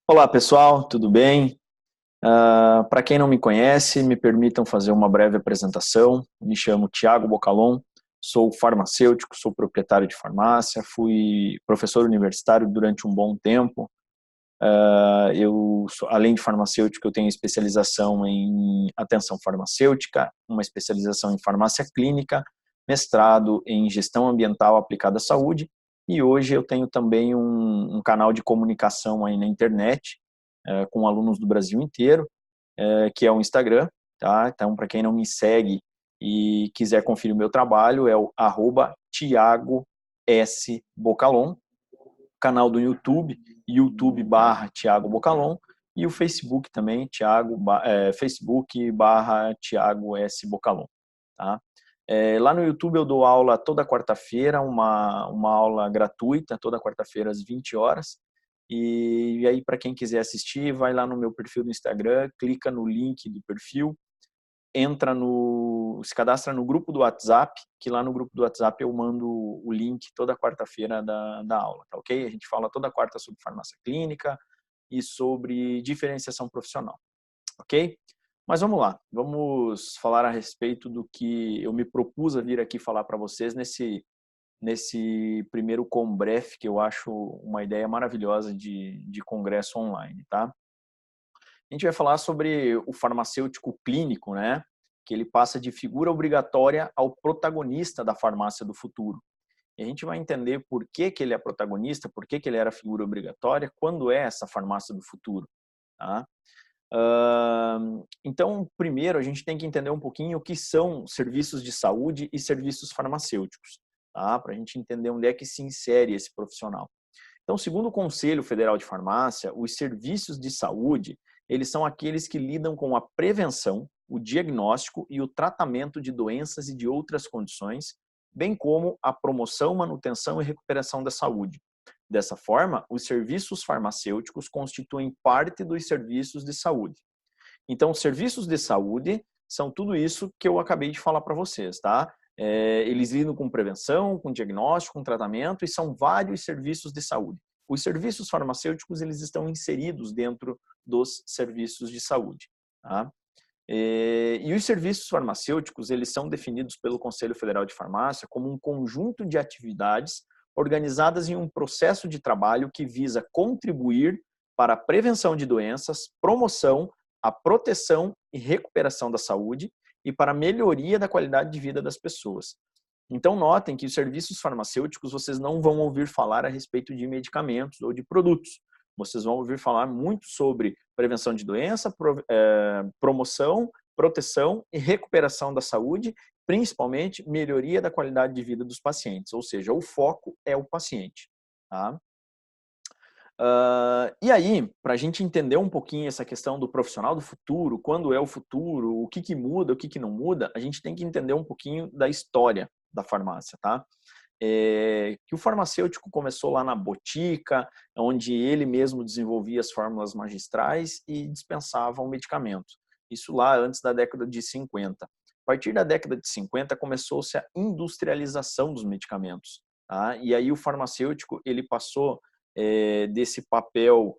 Olá pessoal, tudo bem? Para quem não me conhece, me permitam fazer uma breve apresentação. Me chamo Tiago Bocalon, sou farmacêutico, sou proprietário de farmácia, fui professor universitário durante um bom tempo. Além de farmacêutico, eu tenho especialização em atenção farmacêutica, uma especialização em farmácia clínica, mestrado em gestão ambiental aplicada à saúde, e hoje eu tenho também um canal de comunicação aí na internet, com alunos do Brasil inteiro, que é o Instagram, tá? Então, para quem não me segue e quiser conferir o meu trabalho, é o @Tiago S. Bocalon, canal do YouTube, YouTube/Tiago Bocalon, e o Facebook também, Facebook/Tiago S. Bocalon, tá? Lá no YouTube eu dou aula toda quarta-feira, uma aula gratuita, toda quarta-feira às 20 horas. E aí, para quem quiser assistir, vai lá no meu perfil do Instagram, clica no link do perfil, se cadastra no grupo do WhatsApp, que lá no grupo do WhatsApp eu mando o link toda quarta-feira da aula, tá ok? A gente fala toda quarta sobre farmácia clínica e sobre diferenciação profissional, ok? Mas vamos lá, vamos falar a respeito do que eu me propus a vir aqui falar para vocês nesse primeiro Combref, que eu acho uma ideia maravilhosa de congresso online, tá? A gente vai falar sobre o farmacêutico clínico, né? Que ele passa de figura obrigatória ao protagonista da farmácia do futuro. E a gente vai entender por que que ele é protagonista, por que que ele era figura obrigatória, quando é essa farmácia do futuro, tá? Então, primeiro, a gente tem que entender um pouquinho o que são serviços de saúde e serviços farmacêuticos, tá? Para a gente entender onde é que se insere esse profissional. Então, segundo o Conselho Federal de Farmácia, os serviços de saúde, eles são aqueles que lidam com a prevenção, o diagnóstico e o tratamento de doenças e de outras condições, bem como a promoção, manutenção e recuperação da saúde. Dessa forma, os serviços farmacêuticos constituem parte dos serviços de saúde. Então, os serviços de saúde são tudo isso que eu acabei de falar para vocês, tá? Eles lidam com prevenção, com diagnóstico, com tratamento, e são vários serviços de saúde. Os serviços farmacêuticos, eles estão inseridos dentro dos serviços de saúde, tá? E os serviços farmacêuticos, eles são definidos pelo Conselho Federal de Farmácia como um conjunto de atividades organizadas em um processo de trabalho que visa contribuir para a prevenção de doenças, promoção, a proteção e recuperação da saúde e para a melhoria da qualidade de vida das pessoas. Então, notem que os serviços farmacêuticos vocês não vão ouvir falar a respeito de medicamentos ou de produtos. Vocês vão ouvir falar muito sobre prevenção de doença, promoção, proteção e recuperação da saúde, principalmente melhoria da qualidade de vida dos pacientes, ou seja, o foco é o paciente. Tá? E aí, para a gente entender um pouquinho essa questão do profissional do futuro, quando é o futuro, o que muda, o que não muda, a gente tem que entender um pouquinho da história da farmácia, tá? Que o farmacêutico começou lá na botica, onde ele mesmo desenvolvia as fórmulas magistrais e dispensava o medicamento. Isso lá antes da década de 50. A partir da década de 50 começou-se a industrialização dos medicamentos, tá? E aí o farmacêutico ele passou desse papel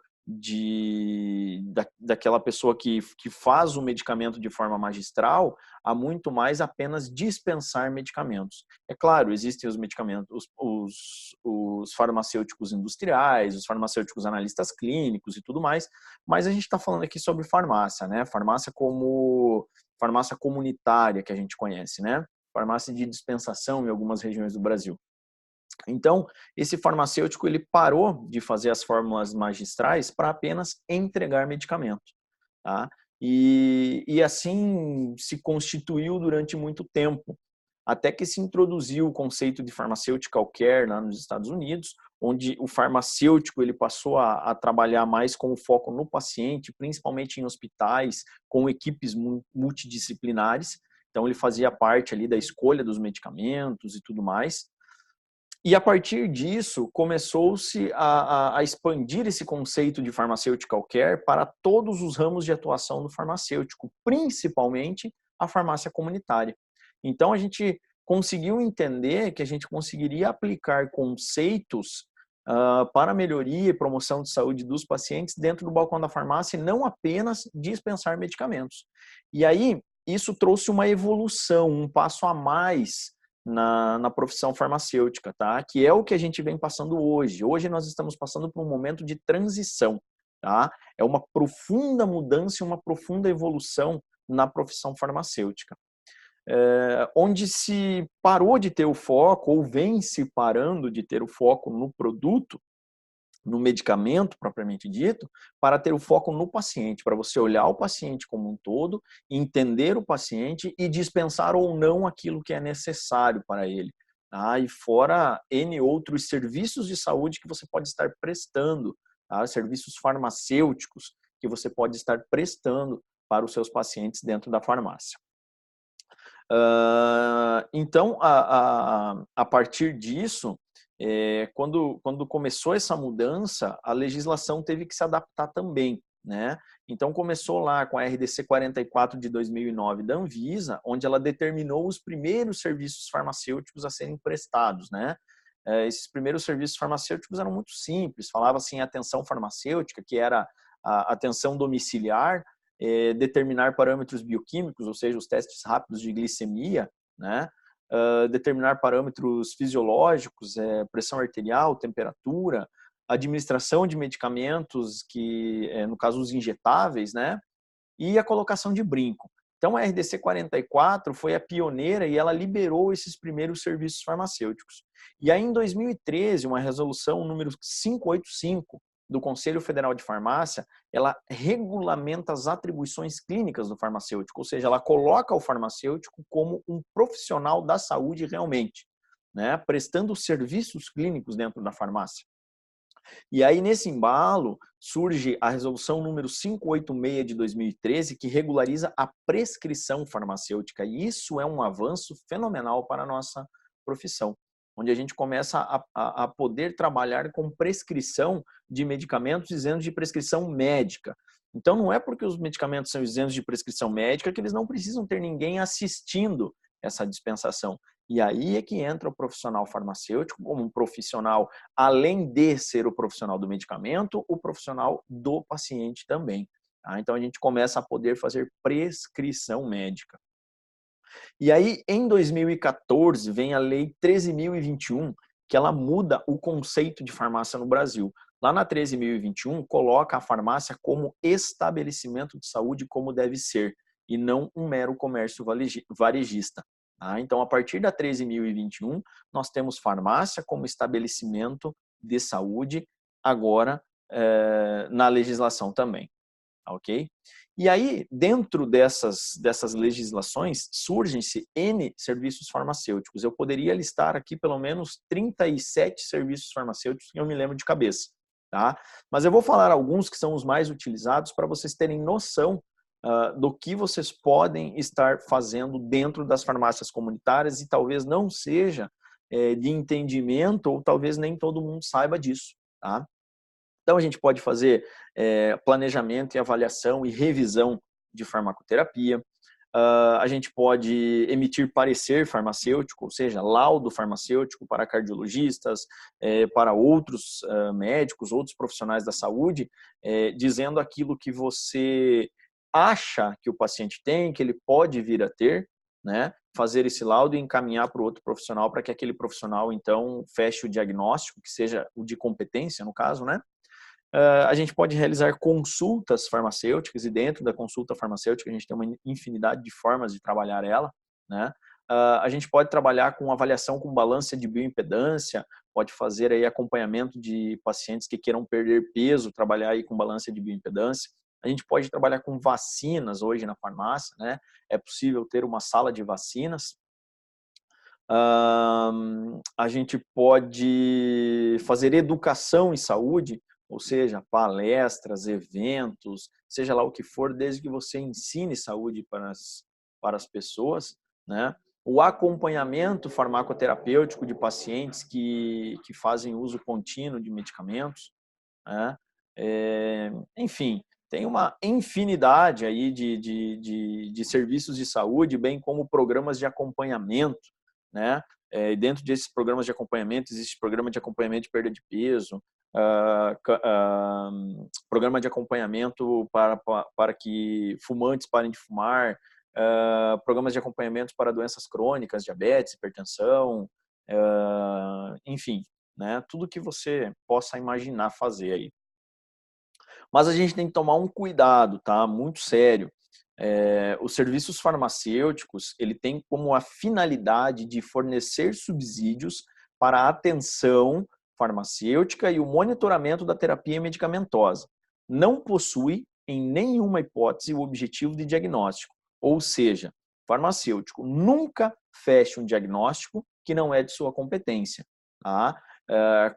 daquela pessoa que faz o medicamento de forma magistral a muito mais apenas dispensar medicamentos. É claro, existem os medicamentos, os farmacêuticos industriais, os farmacêuticos analistas clínicos e tudo mais, mas a gente está falando aqui sobre farmácia, né? Farmácia como farmácia comunitária que a gente conhece, né? Farmácia de dispensação em algumas regiões do Brasil. Então, esse farmacêutico ele parou de fazer as fórmulas magistrais para apenas entregar medicamento, tá? E assim se constituiu durante muito tempo, até que se introduziu o conceito de pharmaceutical care lá nos Estados Unidos, onde o farmacêutico ele passou a trabalhar mais com o foco no paciente, principalmente em hospitais, com equipes multidisciplinares. Então, ele fazia parte ali da escolha dos medicamentos e tudo mais. E a partir disso, começou-se a expandir esse conceito de pharmaceutical care para todos os ramos de atuação do farmacêutico, principalmente a farmácia comunitária. Então, a gente conseguiu entender que a gente conseguiria aplicar conceitos para a melhoria e promoção de saúde dos pacientes dentro do balcão da farmácia e não apenas dispensar medicamentos. E aí, isso trouxe uma evolução, um passo a mais na profissão farmacêutica, tá? Que é o que a gente vem passando hoje. Hoje nós estamos passando por um momento de transição, tá? É uma profunda mudança e uma profunda evolução na profissão farmacêutica. Onde se parou de ter o foco, ou vem se parando de ter o foco no produto, no medicamento propriamente dito, para ter o foco no paciente, para você olhar o paciente como um todo, entender o paciente e dispensar ou não aquilo que é necessário para ele. Tá? E fora N outros serviços de saúde que você pode estar prestando, tá? Serviços farmacêuticos que você pode estar prestando para os seus pacientes dentro da farmácia. Então, a partir disso, quando começou essa mudança, a legislação teve que se adaptar também, né? Então, começou lá com a RDC 44 de 2009 da Anvisa, onde ela determinou os primeiros serviços farmacêuticos a serem prestados, né? Esses primeiros serviços farmacêuticos eram muito simples, falava assim, atenção farmacêutica, que era a atenção domiciliar, determinar parâmetros bioquímicos, ou seja, os testes rápidos de glicemia, né? Determinar parâmetros fisiológicos, pressão arterial, temperatura, administração de medicamentos, que no caso os injetáveis, né? E a colocação de brinco. Então a RDC 44 foi a pioneira e ela liberou esses primeiros serviços farmacêuticos. E aí em 2013, uma resolução número 585 do Conselho Federal de Farmácia, ela regulamenta as atribuições clínicas do farmacêutico, ou seja, ela coloca o farmacêutico como um profissional da saúde realmente, né, prestando serviços clínicos dentro da farmácia. E aí, nesse embalo, surge a resolução número 586 de 2013, que regulariza a prescrição farmacêutica. E isso é um avanço fenomenal para a nossa profissão, onde a gente começa a poder trabalhar com prescrição de medicamentos isentos de prescrição médica. Então, não é porque os medicamentos são isentos de prescrição médica que eles não precisam ter ninguém assistindo essa dispensação. E aí é que entra o profissional farmacêutico como um profissional, além de ser o profissional do medicamento, o profissional do paciente também. Tá? Então, a gente começa a poder fazer prescrição médica. E aí, em 2014, vem a Lei 13.021, que ela muda o conceito de farmácia no Brasil. Lá na 13.021, coloca a farmácia como estabelecimento de saúde como deve ser, e não um mero comércio varejista. Tá? Então, a partir da 13.021, nós temos farmácia como estabelecimento de saúde, agora na legislação também. Ok? E aí, dentro dessas legislações, surgem-se N serviços farmacêuticos. Eu poderia listar aqui pelo menos 37 serviços farmacêuticos que eu me lembro de cabeça. Tá? Mas eu vou falar alguns que são os mais utilizados para vocês terem noção do que vocês podem estar fazendo dentro das farmácias comunitárias e talvez não seja de entendimento ou talvez nem todo mundo saiba disso. Tá? Então, a gente pode fazer planejamento e avaliação e revisão de farmacoterapia. A gente pode emitir parecer farmacêutico, ou seja, laudo farmacêutico para cardiologistas, para outros médicos, outros profissionais da saúde, dizendo aquilo que você acha que o paciente tem, que ele pode vir a ter, né? Fazer esse laudo e encaminhar para o outro profissional para que aquele profissional, então, feche o diagnóstico, que seja o de competência, no caso, né? A gente pode realizar consultas farmacêuticas e dentro da consulta farmacêutica a gente tem uma infinidade de formas de trabalhar ela, né? A gente pode trabalhar com avaliação com balança de bioimpedância, pode fazer aí acompanhamento de pacientes que queiram perder peso, trabalhar aí com balança de bioimpedância. A gente pode trabalhar com vacinas hoje na farmácia, né? É possível ter uma sala de vacinas. A gente pode fazer educação em saúde, ou seja, palestras, eventos, seja lá o que for, desde que você ensine saúde para as pessoas, né? O acompanhamento farmacoterapêutico de pacientes que fazem uso contínuo de medicamentos, né? Enfim, tem uma infinidade aí de serviços de saúde, bem como programas de acompanhamento, né? E dentro desses programas de acompanhamento, existe programa de acompanhamento de perda de peso, programa de acompanhamento para que fumantes parem de fumar, programas de acompanhamento para doenças crônicas, diabetes, hipertensão, enfim, né? Tudo que você possa imaginar fazer aí. Mas a gente tem que tomar um cuidado, tá? Muito sério. Os serviços farmacêuticos, ele tem como a finalidade de fornecer subsídios para a atenção farmacêutica e o monitoramento da terapia medicamentosa. Não possui, em nenhuma hipótese, o objetivo de diagnóstico. Ou seja, farmacêutico nunca fecha um diagnóstico que não é de sua competência, tá?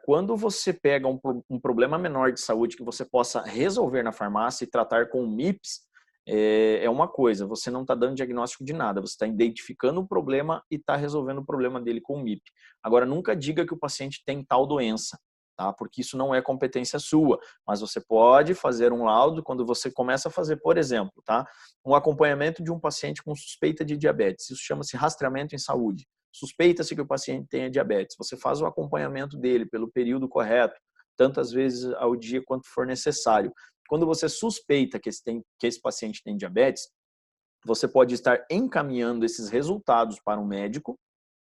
Quando você pega um problema menor de saúde que você possa resolver na farmácia e tratar com o MIPS, é uma coisa, você não está dando diagnóstico de nada, você está identificando o problema e está resolvendo o problema dele com o MIP. Agora, nunca diga que o paciente tem tal doença, tá? Porque isso não é competência sua, mas você pode fazer um laudo quando você começa a fazer, por exemplo, tá? Um acompanhamento de um paciente com suspeita de diabetes, isso chama-se rastreamento em saúde. Suspeita-se que o paciente tenha diabetes, você faz o acompanhamento dele pelo período correto, tantas vezes ao dia quanto for necessário. Quando você suspeita que esse paciente tem diabetes, você pode estar encaminhando esses resultados para um médico,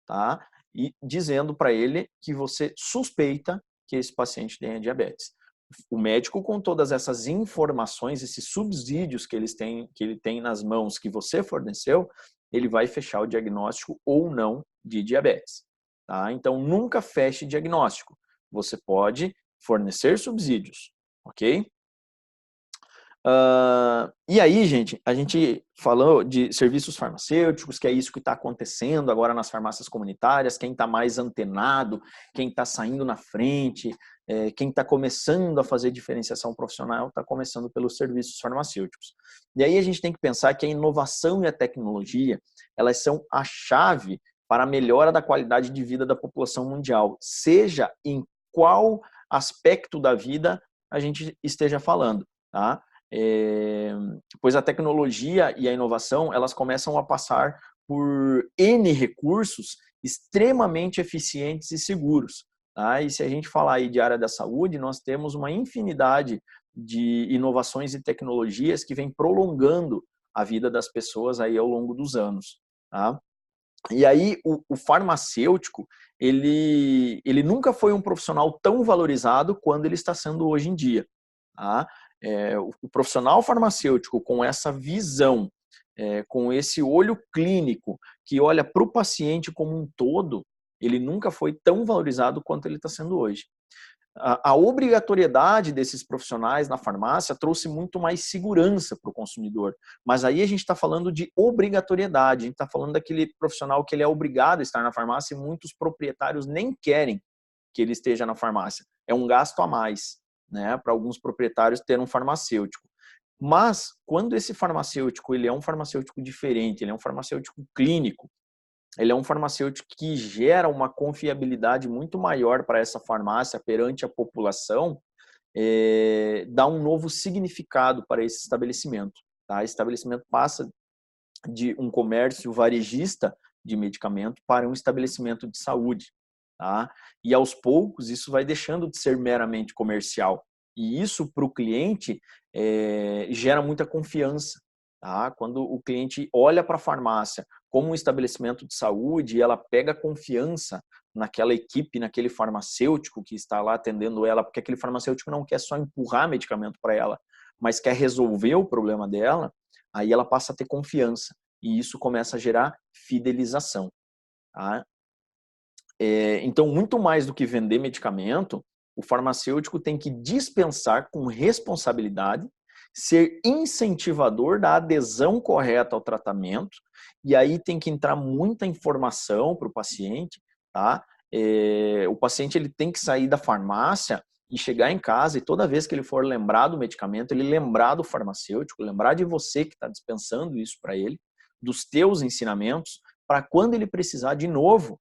tá? E dizendo para ele que você suspeita que esse paciente tenha diabetes. O médico, com todas essas informações, esses subsídios que ele tem nas mãos que você forneceu, ele vai fechar o diagnóstico ou não de diabetes, tá? Então, nunca feche diagnóstico. Você pode fornecer subsídios, ok? E aí, gente, a gente falou de serviços farmacêuticos, que é isso que está acontecendo agora nas farmácias comunitárias, quem está mais antenado, quem está saindo na frente, quem está começando a fazer diferenciação profissional, está começando pelos serviços farmacêuticos. E aí a gente tem que pensar que a inovação e a tecnologia, elas são a chave para a melhora da qualidade de vida da população mundial, seja em qual aspecto da vida a gente esteja falando, tá? Pois a tecnologia e a inovação, elas começam a passar por N recursos extremamente eficientes e seguros, tá? E se a gente falar aí de área da saúde, nós temos uma infinidade de inovações e tecnologias que vem prolongando a vida das pessoas aí ao longo dos anos, tá? E aí o farmacêutico, ele nunca foi um profissional tão valorizado quanto ele está sendo hoje em dia, tá? O profissional farmacêutico com essa visão, com esse olho clínico que olha para o paciente como um todo, ele nunca foi tão valorizado quanto ele está sendo hoje. A obrigatoriedade desses profissionais na farmácia trouxe muito mais segurança para o consumidor. Mas aí a gente está falando de obrigatoriedade, a gente está falando daquele profissional que ele é obrigado a estar na farmácia e muitos proprietários nem querem que ele esteja na farmácia. É um gasto a mais, né, para alguns proprietários ter um farmacêutico. Mas quando esse farmacêutico ele é um farmacêutico diferente, ele é um farmacêutico clínico, ele é um farmacêutico que gera uma confiabilidade muito maior para essa farmácia perante a população, dá um novo significado para esse estabelecimento. Tá? Esse estabelecimento passa de um comércio varejista de medicamento para um estabelecimento de saúde. Tá? E aos poucos isso vai deixando de ser meramente comercial. E isso para o cliente gera muita confiança. Tá? Quando o cliente olha para a farmácia como um estabelecimento de saúde e ela pega confiança naquela equipe, naquele farmacêutico que está lá atendendo ela, porque aquele farmacêutico não quer só empurrar medicamento para ela, mas quer resolver o problema dela, aí ela passa a ter confiança. E isso começa a gerar fidelização. Tá? Então, muito mais do que vender medicamento, o farmacêutico tem que dispensar com responsabilidade, ser incentivador da adesão correta ao tratamento, e aí tem que entrar muita informação para o paciente, tá? O paciente ele tem que sair da farmácia e chegar em casa e toda vez que ele for lembrar do medicamento, ele lembrar do farmacêutico, lembrar de você que está dispensando isso para ele, dos teus ensinamentos, para quando ele precisar de novo,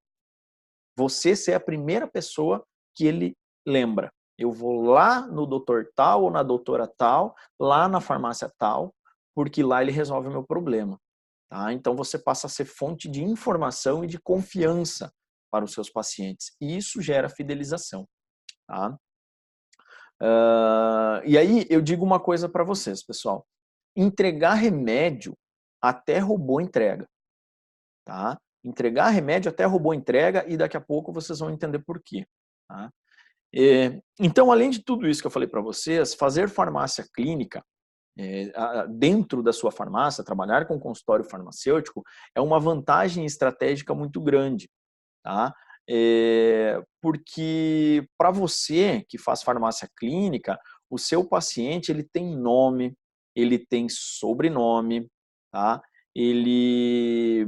você ser a primeira pessoa que ele lembra. Eu vou lá no doutor tal ou na doutora tal, lá na farmácia tal, porque lá ele resolve o meu problema. Tá? Então você passa a ser fonte de informação e de confiança para os seus pacientes. E isso gera fidelização. Tá? E aí eu digo uma coisa para vocês, pessoal. Entregar remédio até robô entrega. Tá? Entregar remédio até robô entrega e daqui a pouco vocês vão entender por quê. Tá? Então, além de tudo isso que eu falei para vocês, fazer farmácia clínica dentro da sua farmácia, trabalhar com consultório farmacêutico, é uma vantagem estratégica muito grande. Tá? Porque para você que faz farmácia clínica, o seu paciente ele tem nome, ele tem sobrenome, tá? Ele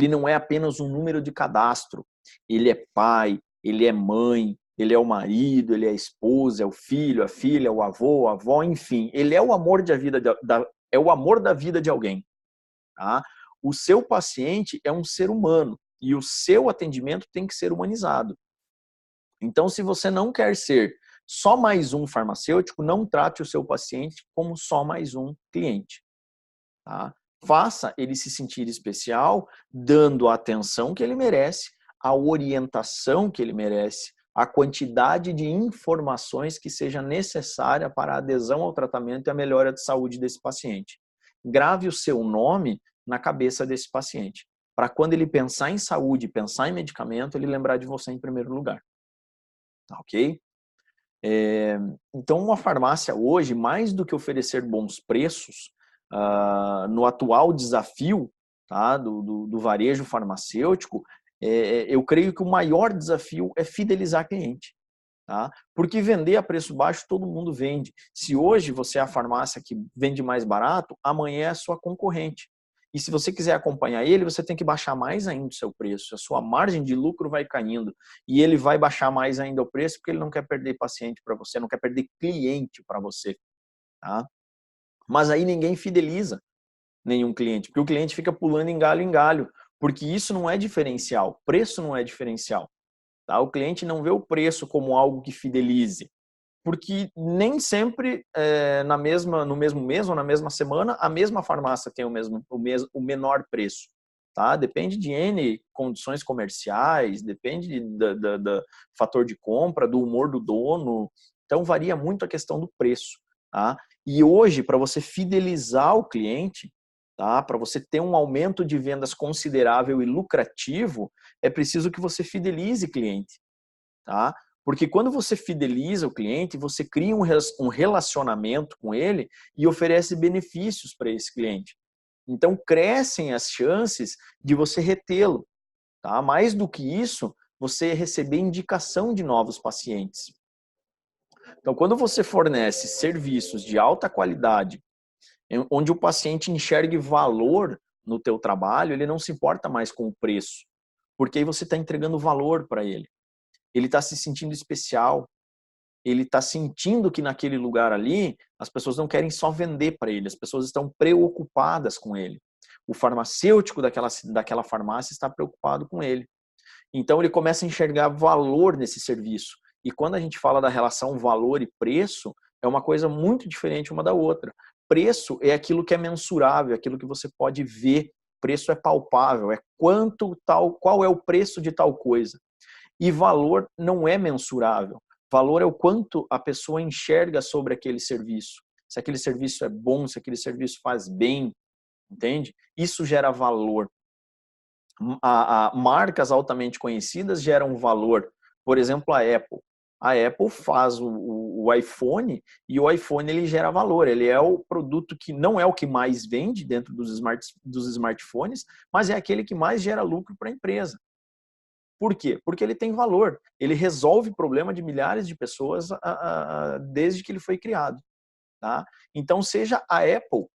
não é apenas um número de cadastro, ele é pai, ele é mãe, ele é o marido, ele é a esposa, é o filho, a filha, o avô, a avó, enfim, ele é o amor é o amor da vida de alguém. Tá? O seu paciente é um ser humano e o seu atendimento tem que ser humanizado. Então, se você não quer ser só mais um farmacêutico, não trate o seu paciente como só mais um cliente. Tá? Faça ele se sentir especial, dando a atenção que ele merece, a orientação que ele merece, a quantidade de informações que seja necessária para a adesão ao tratamento e a melhora de saúde desse paciente. Grave o seu nome na cabeça desse paciente, para quando ele pensar em saúde, pensar em medicamento, ele lembrar de você em primeiro lugar. Tá, ok? Então, uma farmácia hoje, mais do que oferecer bons preços, no atual desafio, tá, do varejo farmacêutico, eu creio que o maior desafio é fidelizar cliente. Tá? Porque vender a preço baixo todo mundo vende. Se hoje você é a farmácia que vende mais barato, amanhã é a sua concorrente. E se você quiser acompanhar ele, você tem que baixar mais ainda o seu preço. A sua margem de lucro vai caindo. E ele vai baixar mais ainda o preço porque ele não quer perder paciente para você, não quer perder cliente para você. Tá? Mas aí ninguém fideliza nenhum cliente, porque o cliente fica pulando em galho, porque isso não é diferencial. Preço não é diferencial. Tá? O cliente não vê o preço como algo que fidelize, porque nem sempre no mesmo mês ou na mesma semana a mesma farmácia tem o menor preço. Tá? Depende de N condições comerciais, depende do fator de compra, do humor do dono. Então varia muito a questão do preço. Tá? E hoje, para você fidelizar o cliente, tá? Para você ter um aumento de vendas considerável e lucrativo, é preciso que você fidelize cliente. Tá? Porque quando você fideliza o cliente, você cria um relacionamento com ele e oferece benefícios para esse cliente. Então, crescem as chances de você retê-lo. Tá? Mais do que isso, você receber indicação de novos pacientes. Então, quando você fornece serviços de alta qualidade, onde o paciente enxergue valor no teu trabalho, ele não se importa mais com o preço, porque aí você está entregando valor para ele. Ele está se sentindo especial, ele está sentindo que naquele lugar ali, as pessoas não querem só vender para ele, as pessoas estão preocupadas com ele. O farmacêutico daquela farmácia está preocupado com ele. Então ele começa a enxergar valor nesse serviço. E quando a gente fala da relação valor e preço, é uma coisa muito diferente uma da outra. Preço é aquilo que é mensurável, aquilo que você pode ver. Preço é palpável, é qual é o preço de tal coisa. E valor não é mensurável. Valor é o quanto a pessoa enxerga sobre aquele serviço. Se aquele serviço é bom, se aquele serviço faz bem, entende? Isso gera valor. Marcas altamente conhecidas geram valor. Por exemplo, a Apple. A Apple faz o iPhone e o iPhone ele gera valor. Ele é o produto que não é o que mais vende dentro dos smartphones, mas é aquele que mais gera lucro para a empresa. Por quê? Porque ele tem valor. Ele resolve o problema de milhares de pessoas desde que ele foi criado. Tá? Então, seja a Apple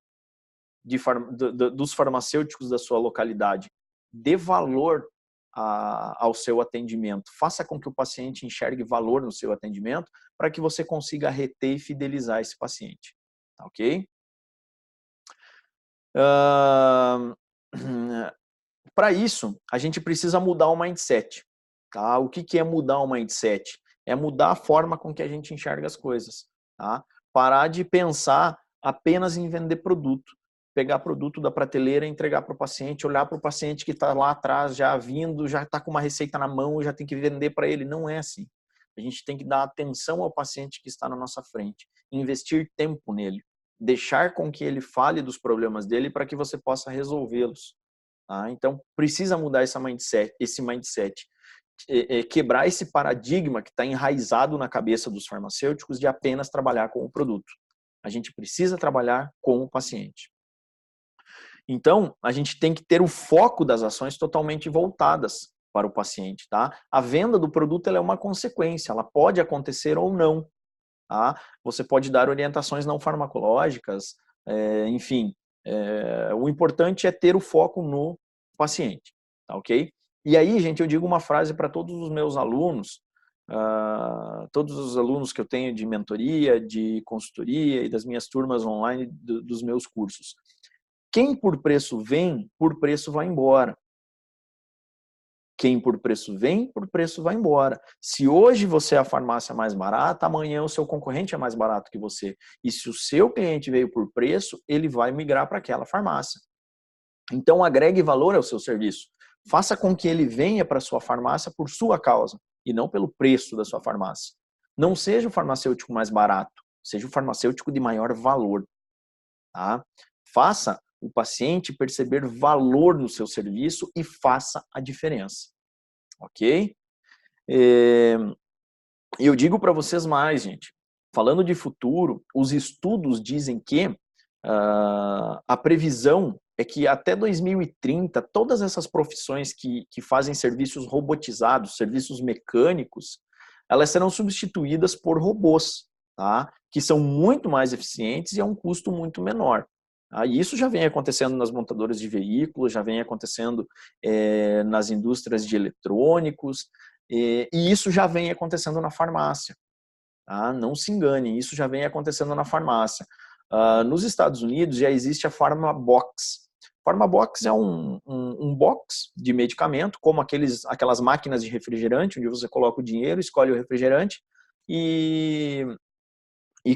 dos farmacêuticos da sua localidade, dê valor ao seu atendimento. Faça com que o paciente enxergue valor no seu atendimento para que você consiga reter e fidelizar esse paciente. Tá, ok? Para isso, a gente precisa mudar o mindset. Tá? O que é mudar o mindset? É mudar a forma com que a gente enxerga as coisas. Tá? Parar de pensar apenas em vender produto. pegar produto da prateleira, entregar para o paciente, olhar para o paciente que está lá atrás, já vindo, já está com uma receita na mão, já tem que vender para ele. Não é assim. A gente tem que dar atenção ao paciente que está na nossa frente, investir tempo nele, deixar com que ele fale dos problemas dele para que você possa resolvê-los. Tá? Então, precisa mudar esse mindset, quebrar esse paradigma que está enraizado na cabeça dos farmacêuticos de apenas trabalhar com o produto. A gente precisa trabalhar com o paciente. Então, a gente tem que ter o foco das ações totalmente voltadas para o paciente. Tá? A venda do produto ela é uma consequência, ela pode acontecer ou não. Tá? Você pode dar orientações não farmacológicas, enfim. O importante é ter o foco no paciente. Tá, ok? E aí, gente, eu digo uma frase para todos os meus alunos, todos os alunos que eu tenho de mentoria, de consultoria e das minhas turmas online dos meus cursos. Quem por preço vem, por preço vai embora. Quem por preço vem, por preço vai embora. Se hoje você é a farmácia mais barata, amanhã o seu concorrente é mais barato que você. E se o seu cliente veio por preço, ele vai migrar para aquela farmácia. Então, agregue valor ao seu serviço. Faça com que ele venha para a sua farmácia por sua causa e não pelo preço da sua farmácia. Não seja o farmacêutico mais barato, seja o farmacêutico de maior valor. Tá? Faça o paciente perceber valor no seu serviço e faça a diferença. Ok? Eu digo para vocês mais, gente. Falando de futuro, os estudos dizem que a previsão é que até 2030, todas essas profissões que fazem serviços robotizados, serviços mecânicos, elas serão substituídas por robôs, tá? Que são muito mais eficientes e a um custo muito menor. Tá? E isso já vem acontecendo nas montadoras de veículos, já vem acontecendo nas indústrias de eletrônicos, e isso já vem acontecendo na farmácia. Tá? Não se engane, isso já vem acontecendo na farmácia. Nos Estados Unidos já existe a Pharmabox. Pharmabox é um box de medicamento, como aquelas máquinas de refrigerante, onde você coloca o dinheiro, escolhe o refrigerante e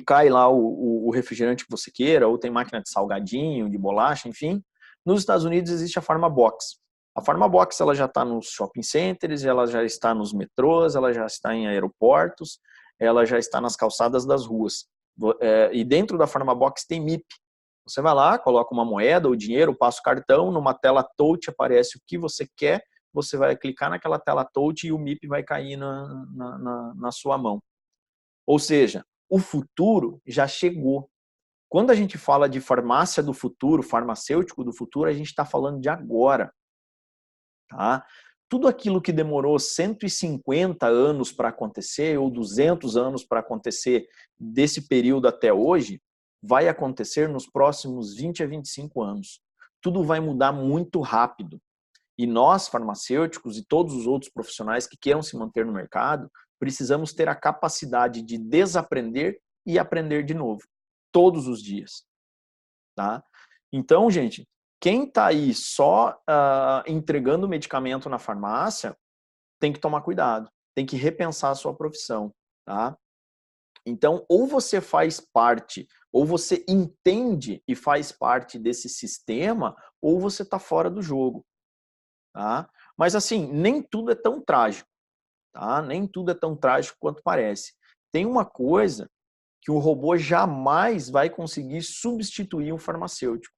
cai lá o refrigerante que você queira, ou tem máquina de salgadinho, de bolacha, enfim. Nos Estados Unidos existe a Pharmabox. A Pharmabox ela já está nos shopping centers, ela já está nos metrôs, ela já está em aeroportos, ela já está nas calçadas das ruas. E dentro da Pharmabox tem MIP. Você vai lá, coloca uma moeda ou dinheiro, passa o cartão, numa tela touch aparece o que você quer, você vai clicar naquela tela touch e o MIP vai cair na sua mão. Ou seja, o futuro já chegou. Quando a gente fala de farmácia do futuro, farmacêutico do futuro, a gente está falando de agora. Tá? Tudo aquilo que demorou 150 anos para acontecer, ou 200 anos para acontecer desse período até hoje, vai acontecer nos próximos 20 a 25 anos. Tudo vai mudar muito rápido. E nós, farmacêuticos e todos os outros profissionais que queiram se manter no mercado, precisamos ter a capacidade de desaprender e aprender de novo, todos os dias. Tá? Então, gente, quem está aí só entregando medicamento na farmácia, tem que tomar cuidado, tem que repensar a sua profissão. Tá? Então, ou você faz parte, ou você entende e faz parte desse sistema, ou você está fora do jogo. Tá? Mas assim, nem tudo é tão trágico. Tá? Nem tudo é tão trágico quanto parece. Tem uma coisa que o robô jamais vai conseguir substituir um farmacêutico.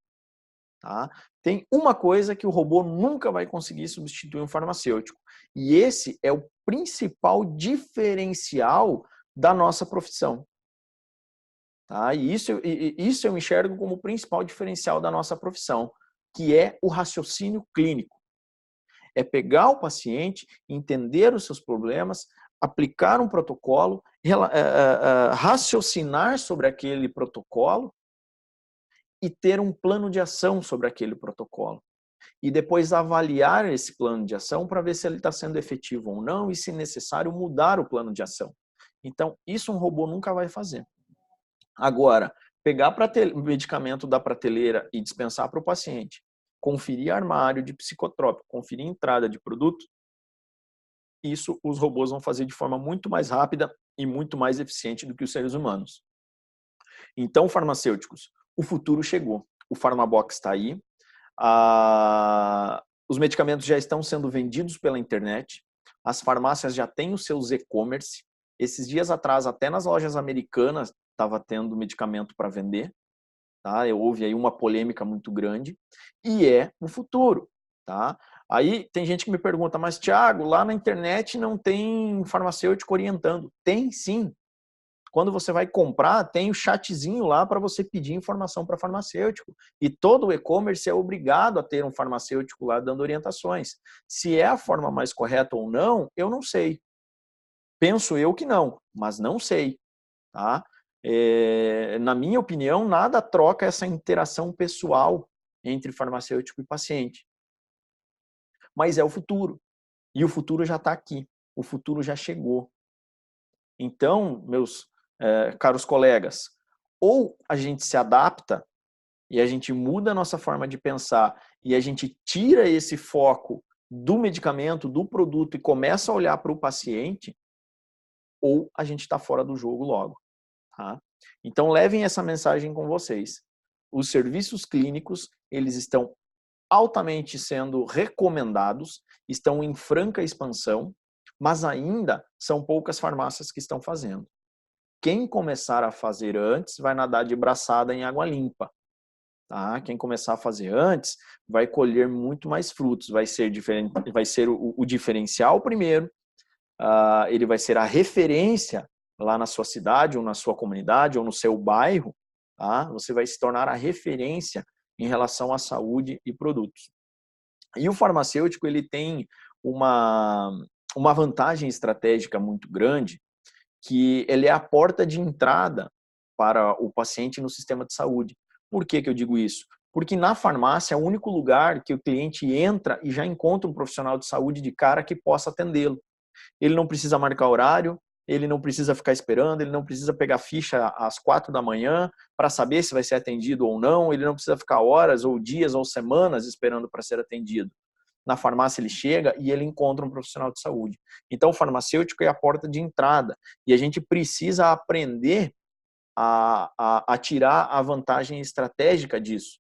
Tá? Tem uma coisa que o robô nunca vai conseguir substituir um farmacêutico. E esse é o principal diferencial da nossa profissão. Tá? E isso eu enxergo como o principal diferencial da nossa profissão, que é o raciocínio clínico. É pegar o paciente, entender os seus problemas, aplicar um protocolo, raciocinar sobre aquele protocolo e ter um plano de ação sobre aquele protocolo. E depois avaliar esse plano de ação para ver se ele está sendo efetivo ou não e, se necessário, mudar o plano de ação. Então, isso um robô nunca vai fazer. Agora, pegar o medicamento da prateleira e dispensar para o paciente, conferir armário de psicotrópico, conferir entrada de produto, isso os robôs vão fazer de forma muito mais rápida e muito mais eficiente do que os seres humanos. Então, farmacêuticos, o futuro chegou. o Pharmabox está aí. Os medicamentos já estão sendo vendidos pela internet. As farmácias já têm os seus e-commerce. Esses dias atrás, até nas lojas americanas, estava tendo medicamento para vender. Tá? Houve aí uma polêmica muito grande. E é o futuro. Tá? Aí tem gente que me pergunta, mas Thiago, lá na internet não tem farmacêutico orientando. Tem sim. Quando você vai comprar, tem o chatzinho lá para você pedir informação para farmacêutico. E todo o e-commerce é obrigado a ter um farmacêutico lá dando orientações. Se é a forma mais correta ou não, eu não sei. Penso eu que não, mas não sei. Tá? Na minha opinião, nada troca essa interação pessoal entre farmacêutico e paciente. Mas é o futuro. E o futuro já está aqui. O futuro já chegou. Então, meus caros colegas, ou a gente se adapta e a gente muda a nossa forma de pensar e a gente tira esse foco do medicamento, do produto e começa a olhar para o paciente, ou a gente está fora do jogo logo. Tá? Então, levem essa mensagem com vocês. Os serviços clínicos, eles estão altamente sendo recomendados, estão em franca expansão, mas ainda são poucas farmácias que estão fazendo. Quem começar a fazer antes vai nadar de braçada em água limpa. Tá? Quem começar a fazer antes vai colher muito mais frutos. Vai ser o diferencial primeiro, ele vai ser a referência lá na sua cidade, ou na sua comunidade, ou no seu bairro. Tá? Você vai se tornar a referência em relação à saúde e produtos. E o farmacêutico ele tem uma vantagem estratégica muito grande, que ele é a porta de entrada para o paciente no sistema de saúde. Por que eu digo isso? Porque na farmácia é o único lugar que o cliente entra e já encontra um profissional de saúde de cara que possa atendê-lo. Ele não precisa marcar horário, ele não precisa ficar esperando, ele não precisa pegar ficha às 4 da manhã para saber se vai ser atendido ou não, ele não precisa ficar horas ou dias ou semanas esperando para ser atendido. Na farmácia ele chega e ele encontra um profissional de saúde. Então o farmacêutico é a porta de entrada e a gente precisa aprender a tirar a vantagem estratégica disso,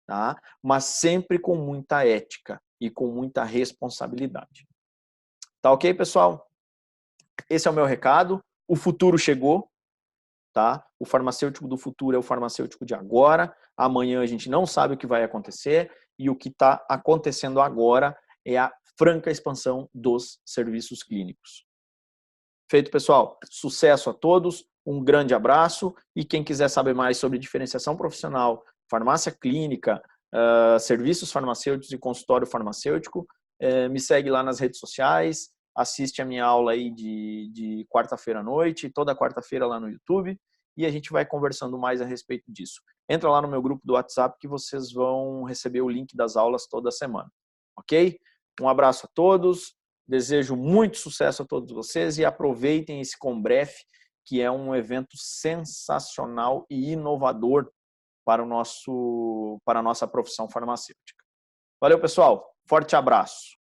tá? Mas sempre com muita ética e com muita responsabilidade. Tá ok, pessoal? Esse é o meu recado. O futuro chegou, tá? O farmacêutico do futuro é o farmacêutico de agora. Amanhã a gente não sabe o que vai acontecer e o que está acontecendo agora é a franca expansão dos serviços clínicos. Feito, pessoal? Sucesso a todos, um grande abraço e quem quiser saber mais sobre diferenciação profissional, farmácia clínica, serviços farmacêuticos e consultório farmacêutico, me segue lá nas redes sociais, assiste a minha aula aí de quarta-feira à noite, toda quarta-feira lá no YouTube, e a gente vai conversando mais a respeito disso. Entra lá no meu grupo do WhatsApp que vocês vão receber o link das aulas toda semana, ok? Um abraço a todos, desejo muito sucesso a todos vocês e aproveitem esse Combref, que é um evento sensacional e inovador para a nossa profissão farmacêutica. Valeu, pessoal. Forte abraço.